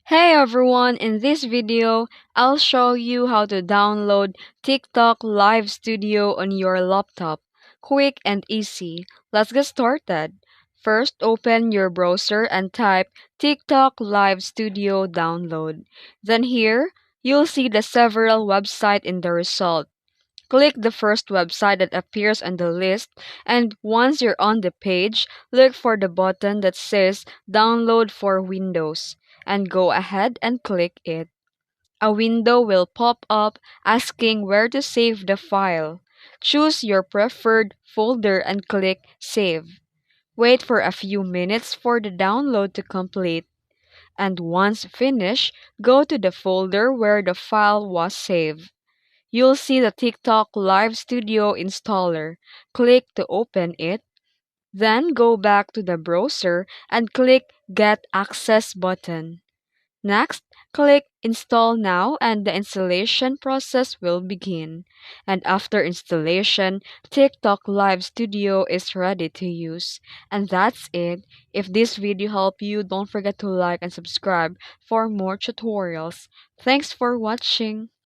Hey everyone, in this video, I'll show you how to download TikTok Live Studio on your laptop. Quick and easy. Let's get started. First, open your browser and type TikTok Live Studio download. Then here, you'll see the several websites in the result. Click the first website that appears on the list, and once you're on the page, look for the button that says Download for Windows and go ahead and click it. A window will pop up asking where to save the file. Choose your preferred folder and click Save. Wait for a few minutes for the download to complete, and once finished, go to the folder where the file was saved. You'll see the TikTok Live Studio installer. Click to open it, then go back to the browser and click Get Access button. Next, click Install Now and the installation process will begin. And after installation, TikTok Live Studio is ready to use. And that's it. If this video helped you, don't forget to like and subscribe for more tutorials. Thanks for watching.